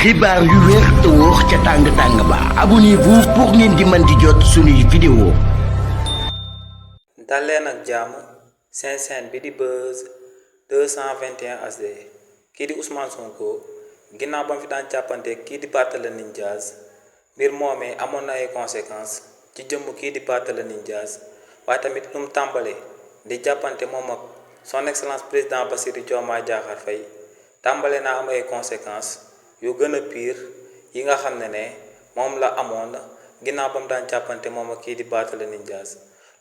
xibaar yu wér te wóor ca tàng ba abonnez-vous pour ngeen di mën di jot suñuy vidéo. daleen ak jàmm seen chaîne bi di Buzz 221 HD kii di Ousmane Sonko ginnaaw ba mu fi daan jàppante kii di Barthélémy Dias mbir moomee amoon na ay conséquences ci jëmm kii di Barthélémy Dias waaye tamit lu mu tàmbale di jàppante moom ak son excellence président Bassirou Diomaye Diakhar Faye tàmbale naa am ay conséquences yu gën a pire yi nga xam ne moom la amoon ginnaaw ba mu daan jàppante moom ak kii di Barthélémy Dias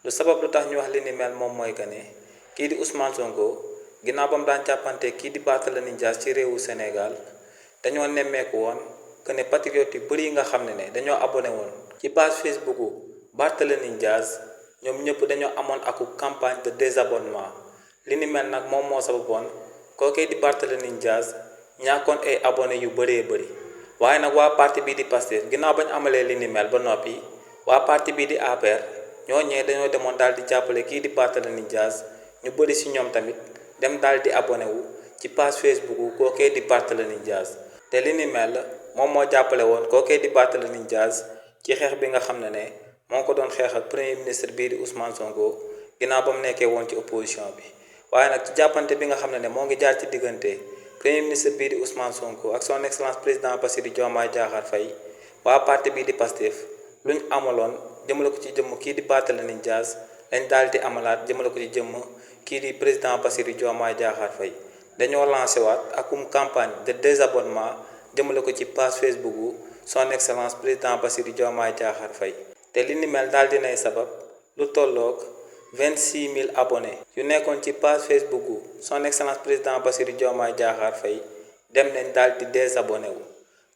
lu sabab lu tax ñu wax li ni mel moom mooy que ne kii di Ousmane Sonko ginnaaw ba mu daan jàppante kii di Barthélémy Dias ci réewu Sénégal dañoo nemmeeku woon que ne patriotes yu bëri yi nga xam ne dañoo abonné woon ci page Facebook Barthélémy Dias ñoom ñëpp dañoo amoon aku campagne de désabonnement li ni mel nag moom moo sababoon kookee di Barthélémy Dias ñàkkoon ay abonné yu bëree bëri waaye nag waa parti bii di Pastef ginnaaw bañ amalee li ni mel ba noppi waa parti bii di APR ñoo ñëwee dañoo demoon daal di jàppale kii di Barthélémy Dias ñu bëri si ñoom tamit dem daal di abonné wu ci page Facebook kookee di Barthélémy Dias te li ni mel moom moo jàppale woon kookee di Barthélémy Dias ci xeex bi nga xam ne moo ko doon xeex ak premier ministre bii di Ousmane Sonko ginnaaw ba mu nekkee woon ci opposition bi waaye nag ci jàppante bi nga xam ne moo ngi jaar ci diggante premier ministre bii di Ousmane Sonko ak son excellence président Bassirou Diomaye Diakhar Faye waa parti bii di Pastef luñ amaloon jëmale ko ci jëmm kii di Barthélémy Dias lañ daal di amalaat jëmale ko ci jëmm kii di président Bassirou Diomaye Diakhar Faye dañoo lancé waat akum campagne de désabonnement jëmale ko ci page Facebook son excellence président Bassirou Diomaye Diakhar Faye te li ni mel daal dinay sabab lu tolloog 26 000 abonnés yu nekkoon ci page Facebook son excellence président Bassirou Diomaye Diakhar Faye dem nañ daal di désabonné wu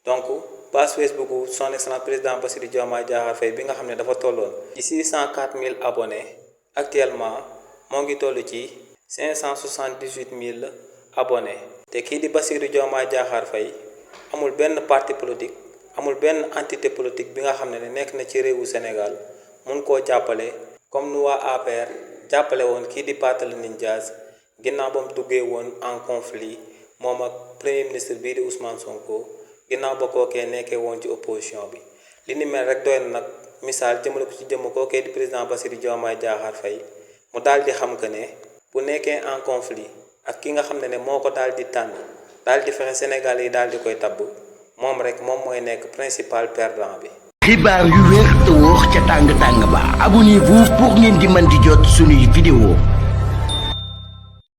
donc page Facebook son excellence président Bassirou Diomaye Diakhar Faye bi nga xam ne dafa tolloon ci 604 000 abonnés actuellement moo ngi toll ci 578 000 abonnés te kii di Bassirou Diomaye Diakhar Faye amul benn parti politique amul benn entité politique bi nga xam ne nekk na ci réewu Sénégal mun koo jàppale comme nu waa APR jàppale woon kii di Barthélémy Dias ginnaaw ba mu duggee woon en conflit moom ak premier ministre bii di Ousmane Sonko ginnaaw ba kookee nekkee woon ci opposition bi li ni mel rek doy na nag misaal jëmale ko ci jëmm kookee di président Bassirou Diomaye Diakhar Faye mu daal di xam que ne bu nekkee en conflit ak ki nga xam ne moo ko daal di tànn daal di fexe Sénégal yi daal di koy tabb moom rek moom mooy nekk principal perdant bi. xibaar yu wér te wóor ca tàng ba abonnez-vous pour ngeen di mën di jot suñuy vidéo.